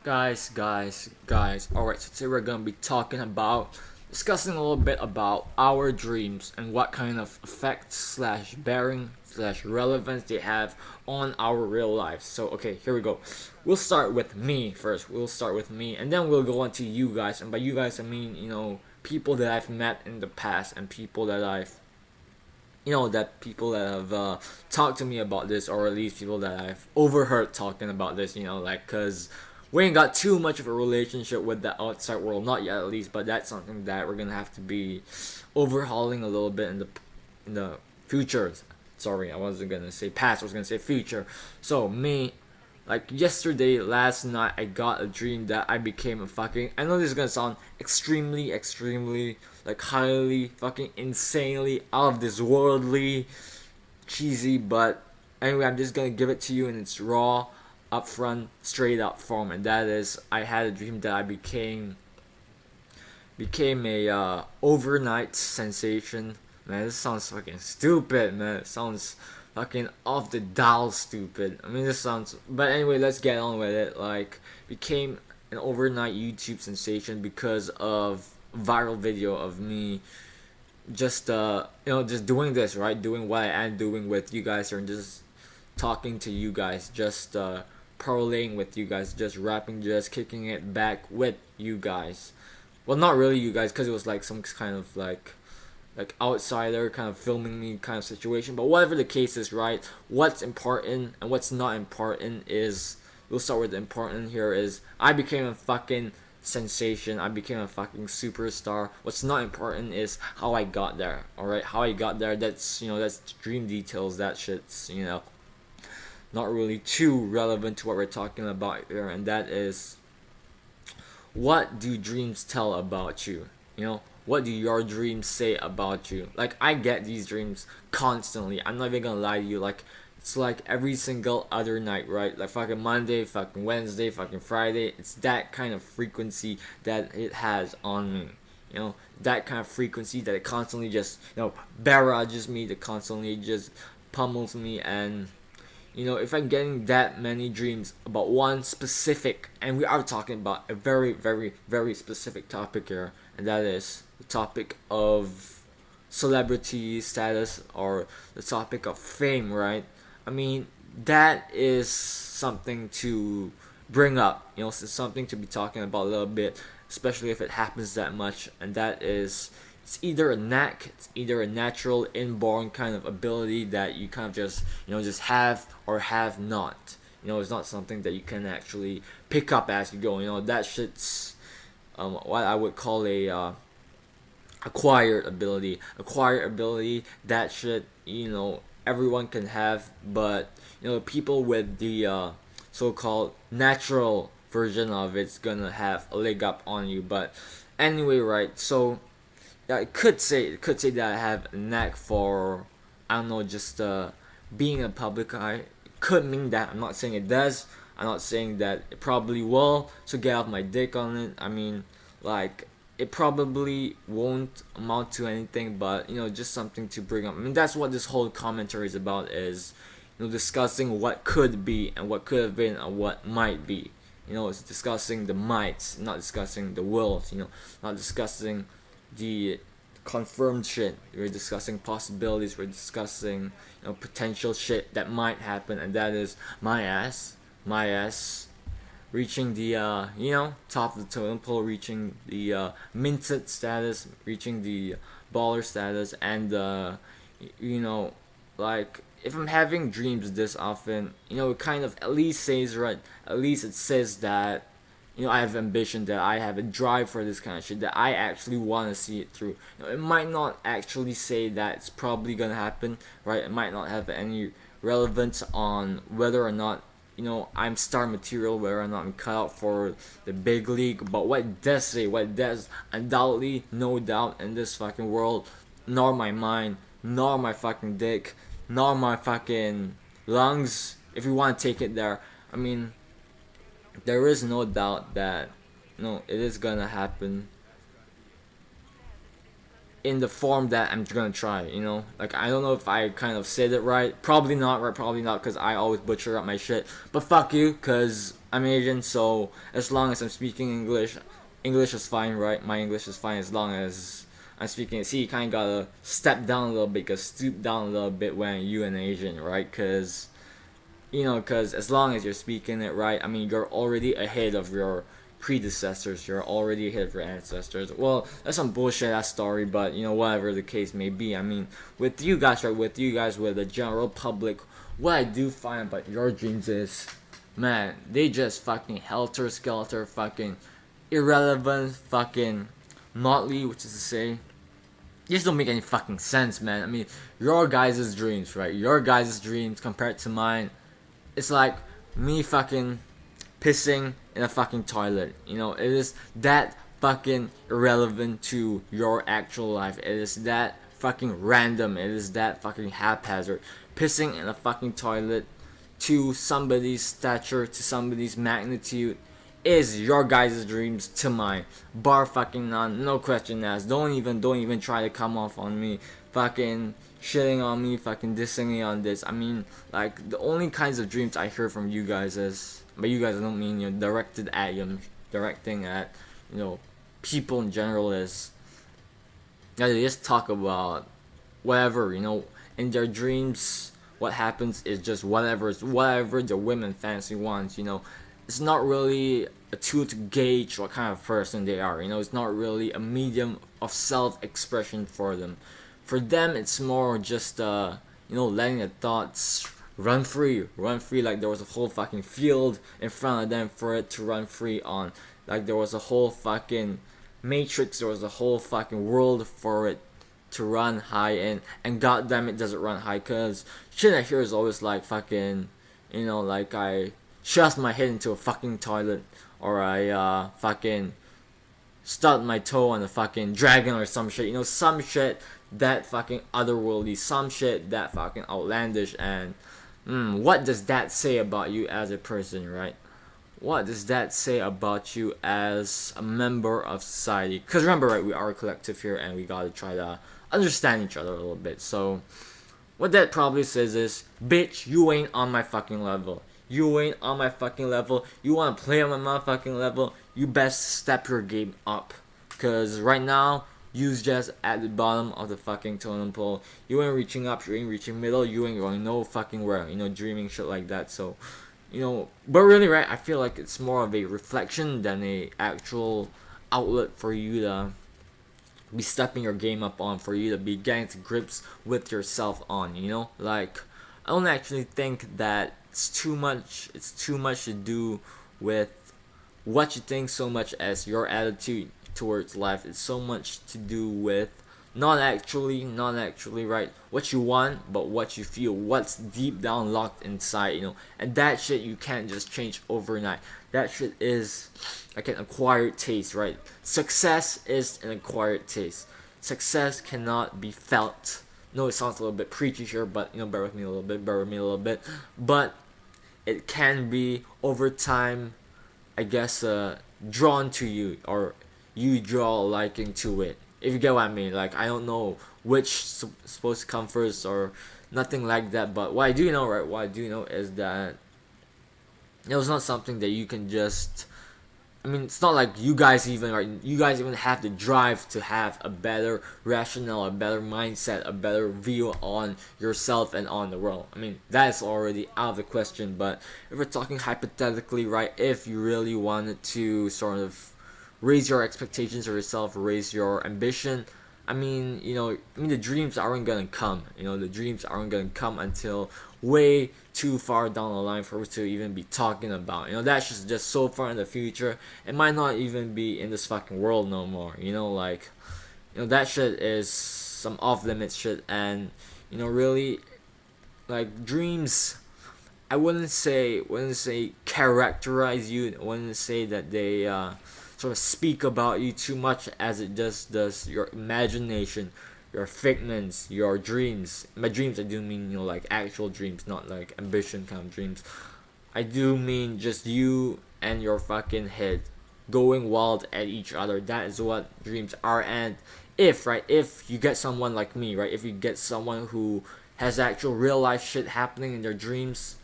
Guys. Alright, so today we're gonna be discussing a little bit about our dreams and what kind of effect slash bearing slash relevance they have on our real lives. So, okay, here we go. We'll start with me first. We'll start with me, and then we'll go on to you guys. And by you guys, I mean, people that I've met in the past and people that people that have talked to me about this, or at least people that I've overheard talking about this, cause we ain't got too much of a relationship with the outside world, not yet at least, but that's something that we're gonna have to be overhauling a little bit in the future. Sorry, I wasn't gonna say past, I was gonna say future. So me, like yesterday, last night, I got a dream that I became a fucking. I know this is gonna sound extremely, like highly, fucking insanely out of this worldly, cheesy, but anyway, I'm just gonna give it to you in its raw, upfront, straight up form, and that is, I had a dream that I became a overnight sensation. Man, this sounds fucking stupid, man. It sounds fucking off the dial stupid. I mean, this sounds. But anyway, let's get on with it. Like, became an overnight YouTube sensation because of viral video of me just doing this, right? Doing what I am doing with you guys here and just talking to you guys, just parlaying with you guys, just rapping, just kicking it back with you guys. Well, not really you guys, because it was like some kind of like outsider kind of filming me kind of situation. But whatever the case is, right? What's important and what's not important is, we'll start with the important here is, I became a fucking sensation. I became a fucking superstar. What's not important is how I got there. All right, how I got there. That's dream details. That shit's not really too relevant to what we're talking about here, and that is, what do dreams tell about you? What do your dreams say about you? Like, I get these dreams constantly. I'm not even gonna lie to you. Like, it's like every single other night, right? Like fucking Monday, fucking Wednesday, fucking Friday. It's that kind of frequency that it has on me. That kind of frequency that it constantly just, barrages me, that constantly just pummels me. And if I'm getting that many dreams about one specific, and we are talking about a very, very, very specific topic here, and that is the topic of celebrity status, or the topic of fame, right? I mean, that is something to bring up, something to be talking about a little bit, especially if it happens that much, and that is, it's either a knack, it's either a natural inborn kind of ability that you kind of just have or have not. It's not something that you can actually pick up as you go. That shit's what I would call a acquired ability. Acquired ability, that shit, everyone can have, but people with the so-called natural version of it's gonna have a leg up on you. But anyway, right? So yeah, it could say that I have a knack for, I don't know, just being a public eye. It could mean that. I'm not saying it does. I'm not saying that it probably will. So get off my dick on it. I mean, like, it probably won't amount to anything, but just something to bring up. I mean, that's what this whole commentary is about, is discussing what could be and what could have been and what might be. It's discussing the mights, not discussing the wills. Not discussing the confirmed shit. We're discussing possibilities. We're discussing potential shit that might happen, and that is my ass reaching the top of the totem pole, reaching the minted status, reaching the baller status, and like, if I'm having dreams this often, it kind of at least says, right, at least it says that I have ambition, that I have a drive for this kind of shit, that I actually want to see it through. It might not actually say that it's probably gonna happen, right? It might not have any relevance on whether or not I'm star material, whether or not I'm cut out for the big league. But what it does say, what it does undoubtedly, no doubt, in this fucking world, nor my mind, nor my fucking dick, nor my fucking lungs, if you want to take it there. I mean, there is no doubt that it is gonna happen. in the form that I'm gonna try, you know? Like, I don't know if I kind of said it right. Probably not, right? Probably not, because I always butcher up my shit. But fuck you, because I'm Asian, so as long as I'm speaking English, English is fine, right? My English is fine as long as I'm speaking. See, you kind of gotta step down a little bit, cause stoop down a little bit when you're an Asian, right? Cause cause as long as you're speaking it right, I mean, you're already ahead of your predecessors. You're already ahead of your ancestors. Well, that's some bullshit ass story, but whatever the case may be. I mean, with you guys, right? With you guys, with the general public, what I do find about your dreams is, man, they just fucking helter skelter, fucking irrelevant, fucking motley, which is to say, just don't make any fucking sense, man. I mean, your guys' dreams, right? Your guys' dreams compared to mine, it's like me fucking pissing in a fucking toilet. It is that fucking irrelevant to your actual life. It is that fucking random. It is that fucking haphazard. Pissing in a fucking toilet to somebody's stature, to somebody's magnitude, is your guys' dreams to mine. Bar fucking none. No question asked. Don't even try to come off on me. Fucking shitting on me, fucking dissing me on this. I mean, like, the only kinds of dreams I hear from you guys is, by you guys I don't mean directed at you, directing at people in general, is that they just talk about whatever, in their dreams. What happens is just whatever the women fancy wants. It's not really a tool to gauge what kind of person they are. It's not really a medium of self-expression for them. For them, it's more just letting the thoughts run free, like there was a whole fucking field in front of them for it to run free on. Like there was a whole fucking matrix, there was a whole fucking world for it to run high in, and goddamn it, does it run high? Cause shit I hear is always like fucking, like I shoved my head into a fucking toilet, or I fucking stubbed my toe on a fucking dragon or some shit. Some shit that fucking otherworldly, some shit that fucking outlandish. And what does that say about you as a person, right? What does that say about you as a member of society? Because remember, right, we are a collective here, and we gotta try to understand each other a little bit. So what that probably says is, bitch, you ain't on my fucking level. You ain't on my fucking level. You wanna play on my motherfucking level, you best step your game up. Cause right now, you's just at the bottom of the fucking totem pole. You ain't reaching up, you ain't reaching middle, you ain't going no fucking where, dreaming shit like that. So, but really, right, I feel like it's more of a reflection than a actual outlet for you to be stepping your game up on, for you to be getting to grips with yourself on, like, I don't actually think that it's too much to do with what you think so much as your attitude towards life. It's so much to do with not actually right what you want, but what you feel, what's deep down locked inside, and that shit you can't just change overnight. That shit is like an acquired taste, right? Success is an acquired taste. Success cannot be felt. No, it sounds a little bit preachy here, but bear with me a little bit. But it can be over time, I guess, drawn to you, or you draw a liking to it. If you get what I mean. Like, I don't know which supposed to come first or nothing like that. But what I do know, right? What I do know is that it's not something that you can just. I mean, it's not like you guys even have the drive to have a better rationale, a better mindset, a better view on yourself and on the world. I mean, that's already out of the question. But if we're talking hypothetically, right, if you really wanted to sort of raise your expectations of yourself, raise your ambition, I mean, the dreams aren't gonna come. The dreams aren't gonna come until way too far down the line for us to even be talking about. That's just so far in the future. It might not even be in this fucking world no more. That shit is some off limits shit. And really, like, dreams, I wouldn't say characterize you. I wouldn't say that they sort of speak about you too much, as it just does your imagination, your figments, your dreams. By dreams, I do mean, like actual dreams, not like ambition kind of dreams. I do mean just you and your fucking head going wild at each other. That is what dreams are. And if, right, if you get someone like me, right, if you get someone who has actual real life shit happening in their dreams,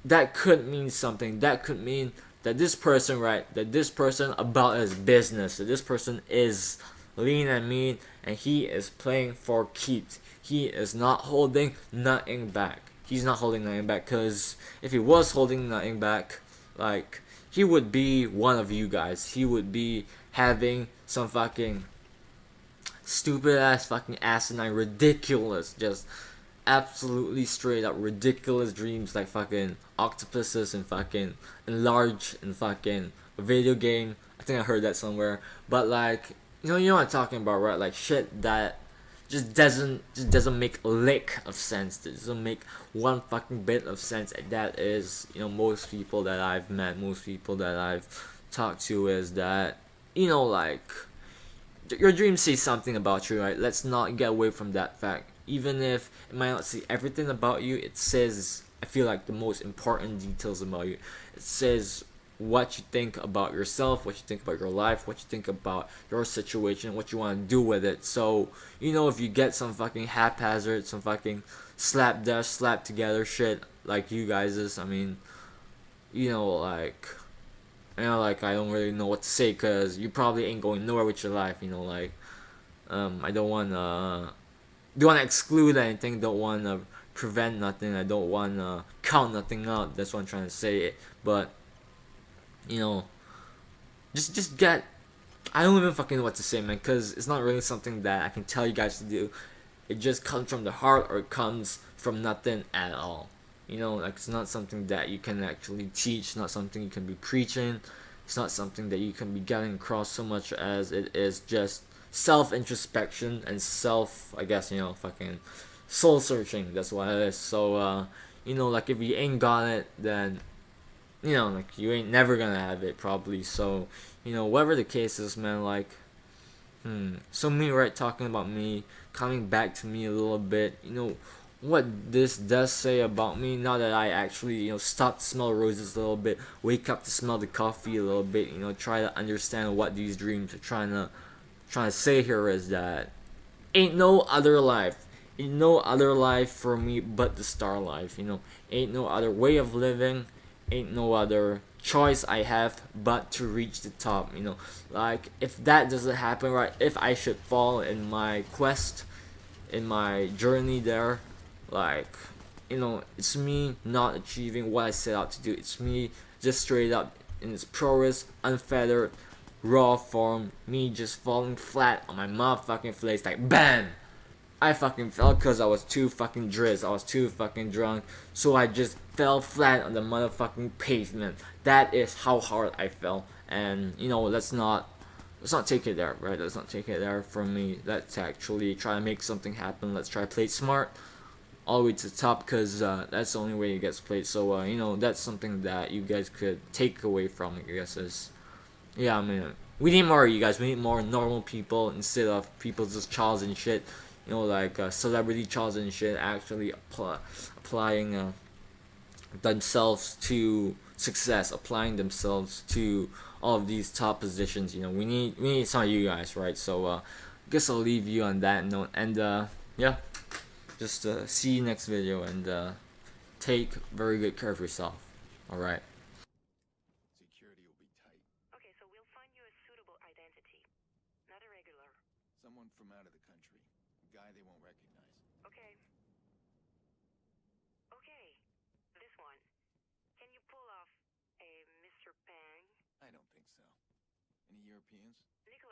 that could mean something. That could mean that this person, right, that this person about his business, that this person is lean and mean, and he is playing for keeps. He is not holding nothing back. He's not holding nothing back, because if he was holding nothing back, like, he would be one of you guys. He would be having some fucking stupid ass, fucking asinine, ridiculous, just absolutely straight up ridiculous dreams, like fucking octopuses and fucking enlarge and fucking a video game. I think I heard that somewhere. But like, you know what I'm talking about, right? Like shit that just doesn't make a lick of sense. It doesn't make one fucking bit of sense. And that is, most people that I've met, most people that I've talked to, is that, like, your dreams say something about you, right? Let's not get away from that fact. Even if it might not say everything about you, it says, I feel like, the most important details about you. It says what you think about yourself, what you think about your life, what you think about your situation, what you want to do with it. So, if you get some fucking haphazard, some fucking slapdash, slap together shit like you guys is, I mean, like, like, I don't really know what to say, because you probably ain't going nowhere with your life, like, I don't want to exclude anything, don't want to prevent nothing, I don't want to count nothing out, that's what I'm trying to say, but, you know, just get, I don't even fucking know what to say, man, because it's not really something that I can tell you guys to do. It just comes from the heart, or it comes from nothing at all. Like, it's not something that you can actually teach, not something you can be preaching, it's not something that you can be getting across, so much as it is just self-introspection and I guess, fucking soul searching. That's what it is. So, like, if you ain't got it, then, like, you ain't never gonna have it, probably. So, whatever the case is, man, like, so me, right, talking about me, coming back to me a little bit, what this does say about me, now that I actually, stop to smell roses a little bit, wake up to smell the coffee a little bit, try to understand what these dreams are trying to say here, is that ain't no other life. Ain't no other life for me but the star life, Ain't no other way of living, ain't no other choice I have but to reach the top, Like, if that doesn't happen, right, if I should fall in my quest, in my journey there, like, it's me not achieving what I set out to do. It's me just straight up in its purest, unfettered, raw form, me just falling flat on my motherfucking face, like BAM! I fucking fell because I was too fucking drizzed. I was too fucking drunk. So I just fell flat on the motherfucking pavement. That is how hard I fell. And, let's not take it there, right? Let's not take it there from me. Let's actually try to make something happen. Let's try to play it smart all the way to the top, because that's the only way it gets played. So, that's something that you guys could take away from it, I guess, is, yeah, I mean, we need more of you guys. We need more normal people instead of people just Charles and shit. Like celebrity Charles and shit actually applying themselves to success, applying themselves to all of these top positions. We need some of you guys, right? So I guess I'll leave you on that note, and yeah, just see you next video, and take very good care of yourself. All right. Security will be tight. Okay, so we'll find you a suitable identity. Not a regular. Someone from out of the country. A guy they won't recognize. Okay. Okay. This one. Can you pull off a Mr. Pang? I don't think so. Any Europeans? Nicholas